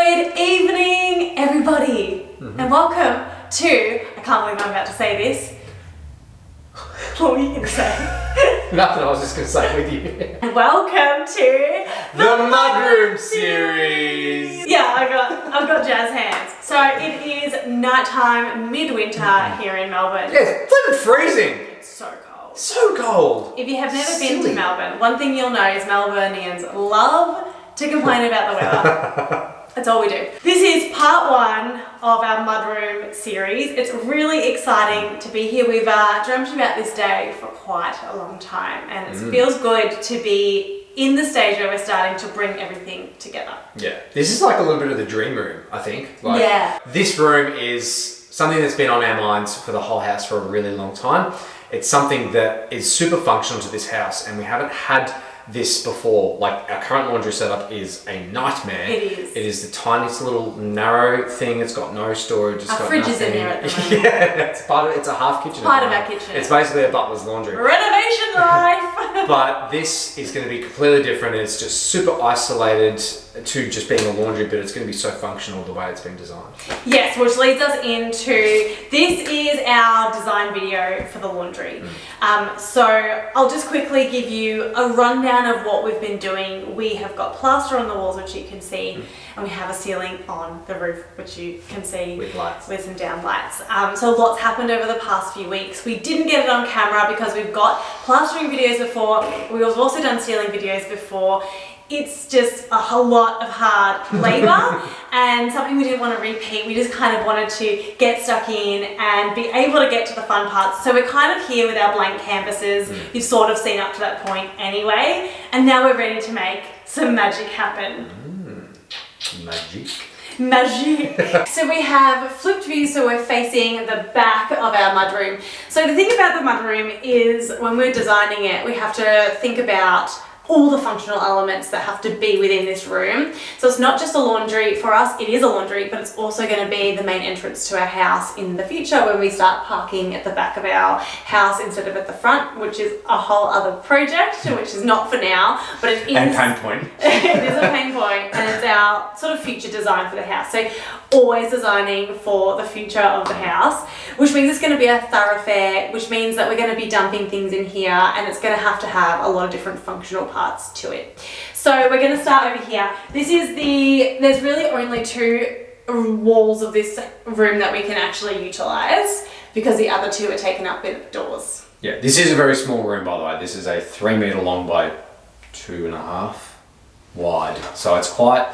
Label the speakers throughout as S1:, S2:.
S1: Good evening, everybody, and welcome to, I can't believe I'm about to say this. What were you going to say?
S2: Nothing, I was just going to say with you.
S1: Welcome to
S2: the Mudroom series!
S1: Yeah, I've got jazz hands. So it is nighttime, midwinter here in Melbourne.
S2: Yeah, it's even freezing.
S1: It's so cold.
S2: So cold.
S1: If you have never been to Melbourne, one thing you'll know is Melburnians love to complain about the weather. That's all we do. This is part one of our mudroom series. It's really exciting to be here. We've dreamt about this day for quite a long time, and it feels good to be in the stage where we're starting to bring everything together.
S2: Yeah, this is like a little bit of the dream room, I think. Like,
S1: yeah.
S2: This room is something that's been on our minds for the whole house for a really long time. It's something that is super functional to this house, and we haven't had this before. Like, our current laundry setup is a nightmare.
S1: It is.
S2: It is the tiniest little narrow thing. It's got no storage. It's
S1: our
S2: got
S1: fridge
S2: nothing.
S1: is in there at the moment.
S2: Yeah, it's part of. It's a half kitchen.
S1: Part of our kitchen.
S2: It's basically a butler's laundry.
S1: Renovation life.
S2: But this is going to be completely different. It's just super isolated to just being a laundry, but it's going to be so functional the way it's been designed.
S1: Yes, which leads us into, this is our design video for the laundry. So I'll just quickly give you a rundown of what we've been doing. We have got plaster on the walls, which you can see, and we have a ceiling on the roof, which you can see
S2: with lights,
S1: with some down lights. So lots happened over the past few weeks. We didn't get it on camera because we've got plastering videos before. We've also done ceiling videos before. It's just a whole lot of hard labor and something we didn't want to repeat. We just kind of wanted to get stuck in and be able to get to the fun parts. So we're kind of here with our blank canvases. You've sort of seen up to that point anyway. And now we're ready to make some magic happen. Magic. So we have flipped view, so we're facing the back of our mudroom. So the thing about the mudroom is when we're designing it, we have to think about all the functional elements that have to be within this room. So it's not just a laundry. For us, it is a laundry, but it's also going to be the main entrance to our house in the future when we start parking at the back of our house instead of at the front, which is a whole other project, which is not for now, but it is.
S2: And pain point.
S1: It is a pain point, and it's our sort of future design for the house. So always designing for the future of the house, which means it's going to be a thoroughfare, which means that we're going to be dumping things in here, and it's going to have a lot of different functional parts to it. So we're going to start over here. This is there's really only two walls of this room that we can actually utilize because the other two are taken up with doors.
S2: Yeah, this is a very small room, by the way. This is a 3 meter long by 2.5 wide. So it's quite...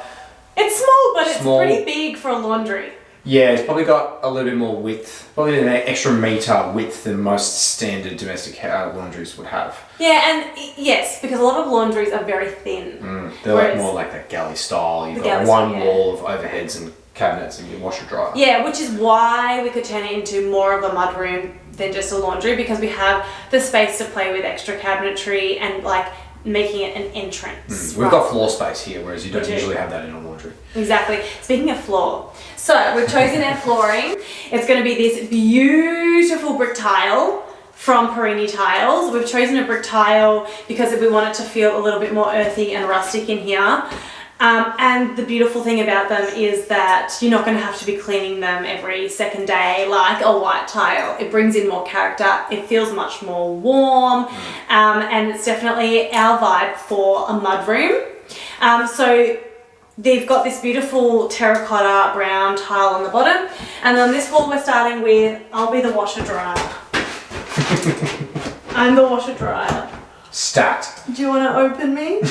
S1: It's small, but it's pretty big for a laundry.
S2: Yeah, it's probably got a little bit more width, probably an extra metre width than most standard domestic laundries would have.
S1: Yeah, and yes, because a lot of laundries are very thin.
S2: They're like more like that galley style. You've got one wall of overheads and cabinets and your washer dryer. Yeah,
S1: which is why we could turn it into more of a mudroom than just a laundry, because we have the space to play with extra cabinetry and like making it an entrance.
S2: We've got floor space here, whereas you don't usually have that in a laundry.
S1: Exactly. Speaking of floor, so we've chosen our flooring. It's going to be this beautiful brick tile from Perini Tiles. We've chosen a brick tile because we want it to feel a little bit more earthy and rustic in here. And the beautiful thing about them is that you're not going to have to be cleaning them every second day like a white tile. It brings in more character. It feels much more warm. And it's definitely our vibe for a mudroom. So they've got this beautiful terracotta brown tile on the bottom. And on this wall we're starting with, I'll be the washer dryer. I'm the washer dryer.
S2: Stacked.
S1: Do you want to open me?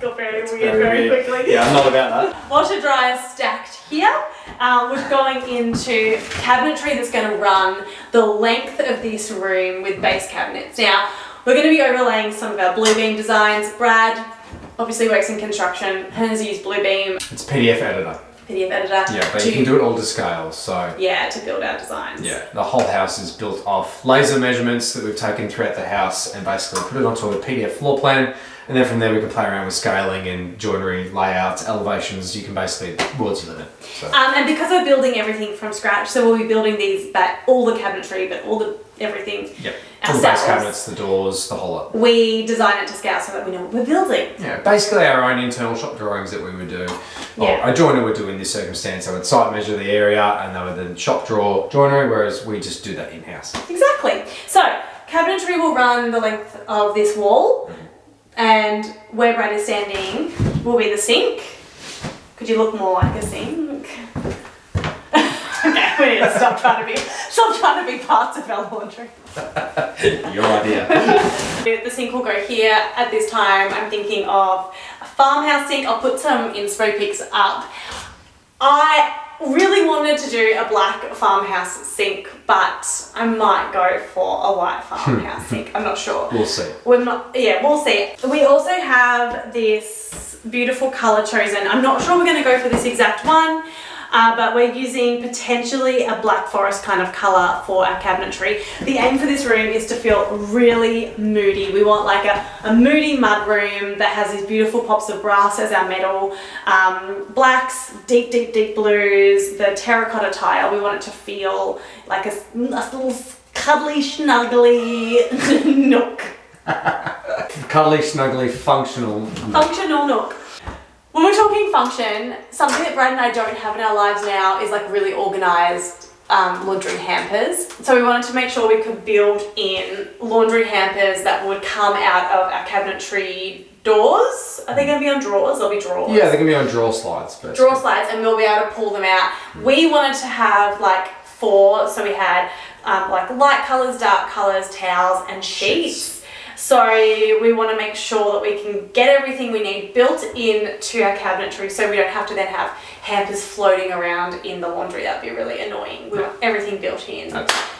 S1: Got very weird very quickly.
S2: Yeah, I'm not about that.
S1: Washer dryer stacked here. We're going into cabinetry that's going to run the length of this room with base cabinets. Now, we're going to be overlaying some of our Bluebeam designs. Brad obviously works in construction and has used Bluebeam.
S2: It's PDF editor.
S1: PDF editor.
S2: Yeah, but you can do it all to scale, so...
S1: Yeah, to build our designs.
S2: Yeah, the whole house is built off laser measurements that we've taken throughout the house and basically put it onto a PDF floor plan, and then from there we can play around with scaling and joinery, layouts, elevations. You can basically, world's your limit. So.
S1: And because we're building everything from scratch, so we'll be building these, but all the cabinetry, but all the everything.
S2: Yep. All the base cabinets, the doors, the whole lot.
S1: We design it to scale so that we know what we're building.
S2: Yeah, basically our own internal shop drawings that we would do. Well, a joiner would do in this circumstance. I would site measure the area and they would then shop draw joinery, whereas we just do that in-house.
S1: Exactly. So cabinetry will run the length of this wall, and where Brad is standing will be the sink. Could you look more like a sink? Okay, we need to stop trying to be parts of our laundry.
S2: Your idea.
S1: The sink will go here. At this time, I'm thinking of a farmhouse sink. I'll put some inspo pics up. I really wanted to do a black farmhouse sink, but I might go for a white farmhouse sink. I'm not sure.
S2: We'll see.
S1: We'll see. We also have this beautiful colour chosen. I'm not sure we're going to go for this exact one. But we're using potentially a black forest kind of colour for our cabinetry. The aim for this room is to feel really moody. We want like a moody mud room that has these beautiful pops of brass as our metal, blacks, deep, deep, deep blues, the terracotta tile. We want it to feel like a little cuddly, snuggly nook.
S2: Cuddly, snuggly, functional
S1: nook. When we're talking function, something that Brad and I don't have in our lives now is like really organised laundry hampers. So we wanted to make sure we could build in laundry hampers that would come out of our cabinetry doors. Are they going to be on drawers? They'll be drawers.
S2: Yeah, they're going to be on drawer slides.
S1: Drawer slides, and we'll be able to pull them out. We wanted to have like 4, so we had like light colours, dark colours, towels and sheets. So we want to make sure that we can get everything we need built into our cabinetry, so we don't have to then have hampers floating around in the laundry. That'd be really annoying. We want everything built in.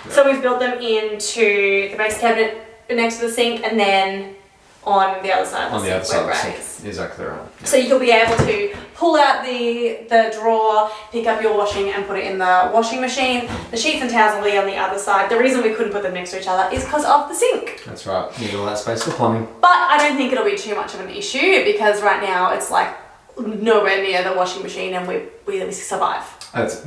S1: So we've built them into the base cabinet next to the sink, and then on the other side of the sink where Brad is.
S2: Exactly right. Yeah.
S1: So you'll be able to pull out the drawer, pick up your washing and put it in the washing machine. The sheets and towels will be on the other side. The reason we couldn't put them next to each other is because of the sink.
S2: That's right. You need all that space for plumbing.
S1: But I don't think it'll be too much of an issue, because right now it's like nowhere near the washing machine, and we survive.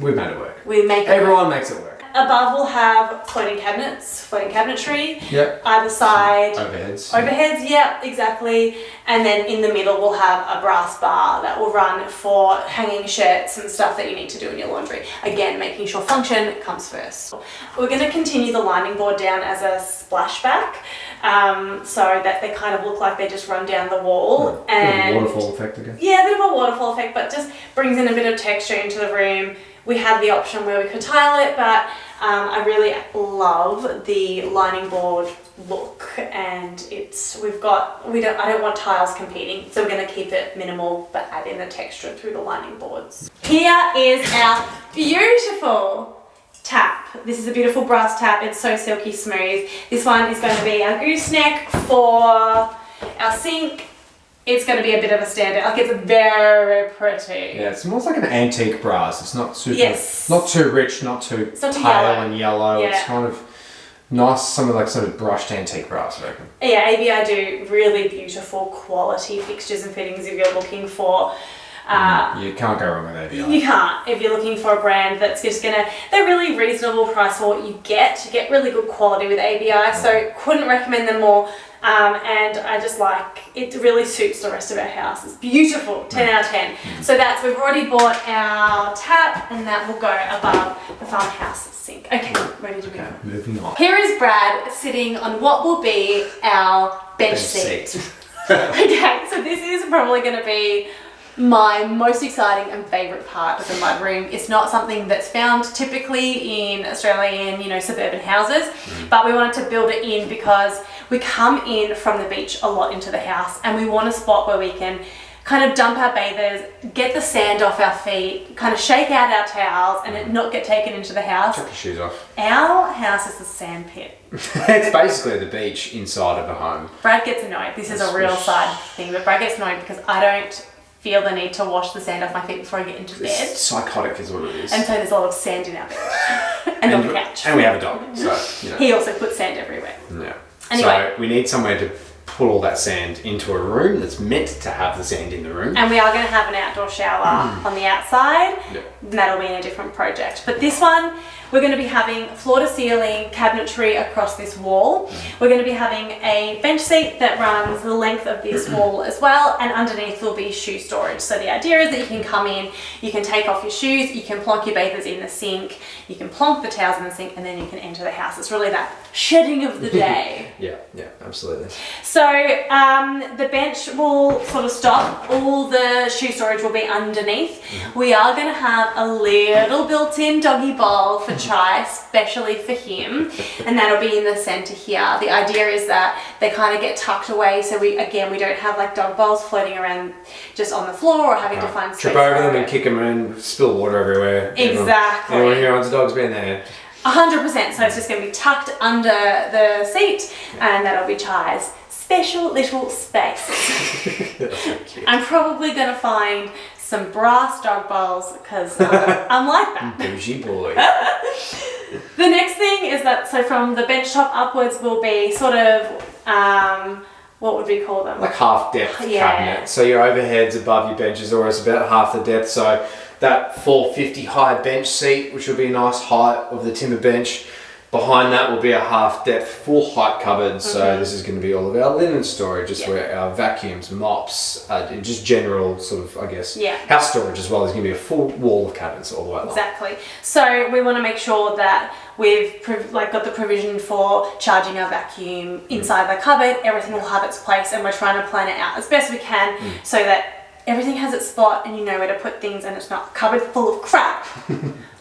S2: We've made it work.
S1: Everyone
S2: makes it work.
S1: Above we'll have floating cabinets, floating cabinetry.
S2: Yep.
S1: Either side.
S2: Overheads,
S1: yeah, exactly. And then in the middle we'll have a brass bar that will run for hanging shirts and stuff that you need to do in your laundry. Again, making sure function comes first. We're going to continue the lining board down as a splashback, so that they kind of look like they just run down the wall. And
S2: waterfall effect again.
S1: Yeah, a bit of a waterfall effect, but just brings in a bit of texture into the room. We had the option where we could tile it, but I really love the lining board look, and I don't want tiles competing, so we're going to keep it minimal but add in the texture through the lining boards. Here is our beautiful tap. This is a beautiful brass tap. It's so silky smooth. This one is going to be our gooseneck for our sink. It's going to be a bit of a standout. Like, it's very pretty.
S2: Yeah, it's almost like an antique brass. It's not super,
S1: yes.
S2: Not too rich, not too pale and yellow. Yeah. It's kind of nice, sort of brushed antique brass, I reckon.
S1: Yeah, ABI do really beautiful quality fixtures and fittings if you're looking for.
S2: You can't go wrong with ABI.
S1: You can't. If you're looking for a brand that's just they're really reasonable price for what you get. You get really good quality with ABI, so couldn't recommend them more. And I just it really suits the rest of our house. It's beautiful, 10 out of 10. So we've already bought our tap, and that will go above the farmhouse sink. Okay, ready to move on.
S2: Moving on.
S1: Here is Brad sitting on what will be our bench seat. Okay, so this is probably going to be my most exciting and favourite part of the mudroom. It's not something that's found typically in Australian, suburban houses, but we wanted to build it in because we come in from the beach a lot into the house, and we want a spot where we can kind of dump our bathers, get the sand off our feet, kind of shake out our towels, and it not get taken into the house.
S2: Chuck your shoes off.
S1: Our house is a sand pit.
S2: It's basically the beach inside of a home.
S1: Brad gets annoyed. This is a real side thing, but Brad gets annoyed because I don't feel the need to wash the sand off my feet before I get into bed.
S2: It's psychotic is what it is.
S1: And so there's a lot of sand in our bed. and on the couch.
S2: And we have a dog, so,
S1: He also puts sand everywhere.
S2: Yeah.
S1: Anyway.
S2: So we need somewhere to put all that sand into a room that's meant to have the sand in the room.
S1: And we are going to have an outdoor shower on the outside.
S2: Yep.
S1: And that'll be in a different project. But this one, We're going to be having floor to ceiling cabinetry across this wall. We're going to be having a bench seat that runs the length of this wall as well, and underneath will be shoe storage. So the idea is that you can come in, you can take off your shoes, you can plonk your bathers in the sink, you can plonk the towels in the sink, and then you can enter the house. It's really that shedding of the day.
S2: Yeah, absolutely.
S1: So the bench will sort of stop. All the shoe storage will be underneath. We are going to have a little built-in doggy bowl for Chai, especially for him, and that'll be in the center here. The idea is that they kind of get tucked away, so we don't have like dog bowls floating around just on the floor or having to find space.
S2: Trip over them and kick them and spill water everywhere.
S1: Exactly.
S2: Anyone who owns a dog's been there.
S1: 100%. So it's just going to be tucked under the seat, and that'll be Chai's special little space. I'm probably going to find some brass dog bowls because I'm like that.
S2: Bougie boy.
S1: The next thing is that, so from the bench top upwards will be sort of, what would we call them?
S2: Like half depth cabinet. So your overheads above your bench is always about half the depth. So that 450 high bench seat, which will be a nice height of the timber bench. Behind that will be a half depth full height cupboard. So this is going to be all of our linen storage, just where our vacuums, mops, just general sort of, I guess, house storage as well. There's going to be a full wall of cabinets all the way along.
S1: Exactly. So we want to make sure that we've got the provision for charging our vacuum inside the cupboard. Everything will have its place, and we're trying to plan it out as best we can so that everything has its spot and you know where to put things, and it's not a cupboard full of crap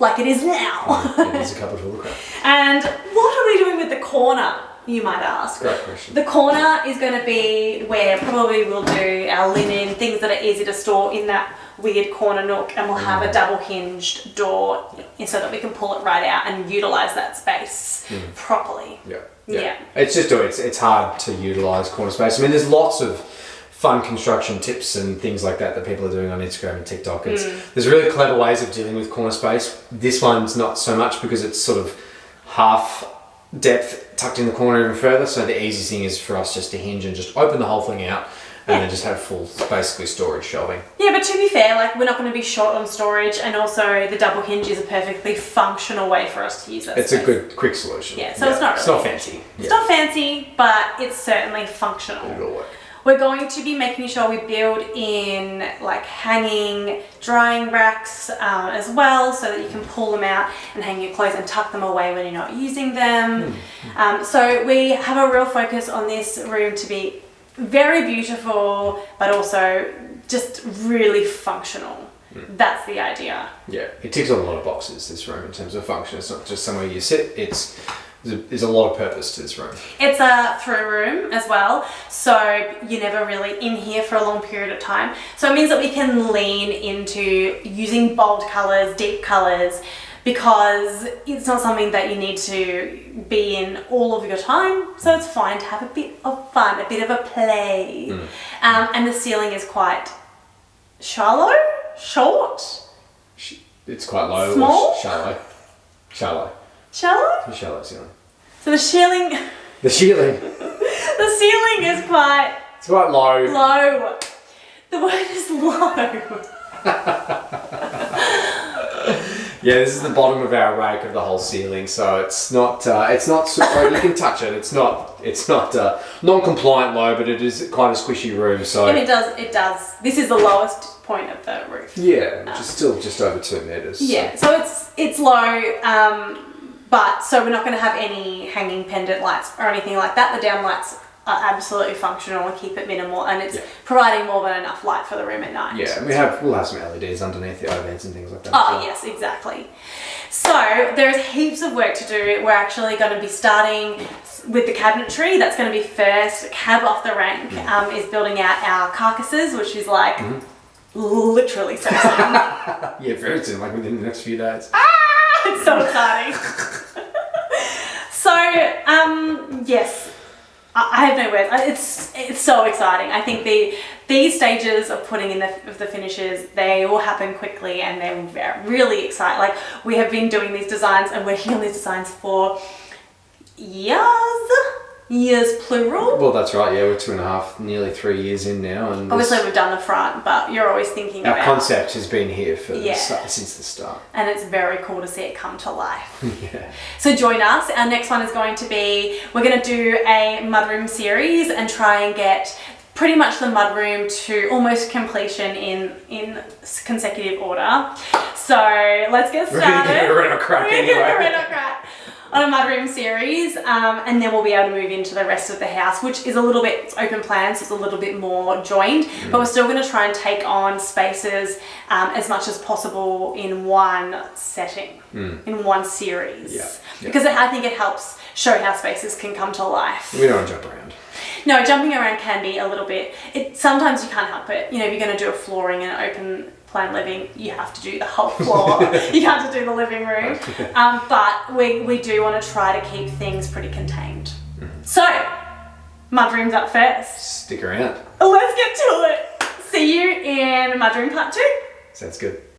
S1: like it is now.
S2: It is a cupboard full of crap.
S1: And what are we doing with the corner, you might ask?
S2: Great question.
S1: The corner is going to be where probably we'll do our linen, things that are easy to store in that weird corner nook, and we'll have a double hinged door so that we can pull it right out and utilize that space properly.
S2: Yeah. It's hard to utilize corner space. I mean, there's lots of fun construction tips and things like that people are doing on Instagram and TikTok. There's really clever ways of dealing with corner space. This one's not so much because it's sort of half depth tucked in the corner even further. So the easiest thing is for us just to hinge and just open the whole thing out and then just have full, basically, storage shelving. Yeah,
S1: but to be fair, like, we're not going to be short on storage, and also the double hinge is a perfectly functional way for us to use that
S2: It's
S1: space.
S2: a good, quick solution.
S1: Yeah, so it's not
S2: fancy.
S1: It's not fancy, but it's certainly functional.
S2: It'll work.
S1: We're going to be making sure we build in like hanging drying racks as well, so that you can pull them out and hang your clothes and tuck them away when you're not using them. So we have a real focus on this room to be very beautiful, but also just really functional. That's the idea.
S2: Yeah, it ticks a lot of boxes, this room, in terms of function. It's not just somewhere you sit, there's a lot of purpose to this room.
S1: It's a through room as well, so you're never really in here for a long period of time. So it means that we can lean into using bold colours, deep colours, because it's not something that you need to be in all of your time. So it's fine to have a bit of fun, a bit of a play. And the ceiling is quite shallow, short.
S2: It's quite low.
S1: Small?
S2: Shallow.
S1: Shallow?
S2: The shallow ceiling.
S1: So the ceiling...
S2: The ceiling.
S1: The ceiling is quite...
S2: It's quite low.
S1: Low. The word is low.
S2: Yeah, this is the bottom of our rake of the whole ceiling, so it's not super, you can touch it. It's not non-compliant low, but it is quite a squishy room. So
S1: and it does. This is the lowest point of the roof.
S2: Yeah, which is still just over 2 meters.
S1: Yeah, so it's low, but so we're not going to have any hanging pendant lights or anything like that. The down lights are absolutely functional and keep it minimal, and it's providing more than enough light for the room at night.
S2: Yeah, and we'll have some LEDs underneath the overheads and things like that.
S1: Oh, yes, exactly. So there's heaps of work to do. We're actually going to be starting with the cabinetry. That's going to be first. Cab off the rank is building out our carcasses, which is like literally so soon.
S2: Yeah, very soon, like within the next few days.
S1: It's so exciting. So, yes. I have no words. It's so exciting. I think these stages of putting in the finishes, they all happen quickly, and they're really exciting. Like, we have been doing these designs and working on these designs for years. years plural.
S2: Well, that's right. Yeah, we're 2.5, nearly 3 years in now, and
S1: Obviously, we've done the front, but you're always thinking
S2: our
S1: about
S2: concept has been here for
S1: Yeah.
S2: since the start.
S1: and it's very cool to see it come to life.
S2: Yeah.
S1: So join us. Our next one is going to be, we're going to do a mudroom series and try and get pretty much the mudroom to almost completion in consecutive order. So let's get started.
S2: We're gonna give it a run of crack
S1: We're gonna give it a
S2: anyway.
S1: run of crack on a mudroom series, and then we'll be able to move into the rest of the house, which is a little bit, it's open plan, so it's a little bit more joined, but we're still going to try and take on spaces as much as possible in one setting, in one series.
S2: Yeah.
S1: Because I think it helps show how spaces can come to life.
S2: We don't want to jump around.
S1: No, jumping around can be a little bit, sometimes you can't help it. You know, if you're going to do a flooring in an open plan living, you have to do the whole floor. You have to do the living room. But we do want to try to keep things pretty contained. So, mudroom's up first.
S2: Stick around.
S1: Let's get to it. See you in mudroom part 2.
S2: Sounds good.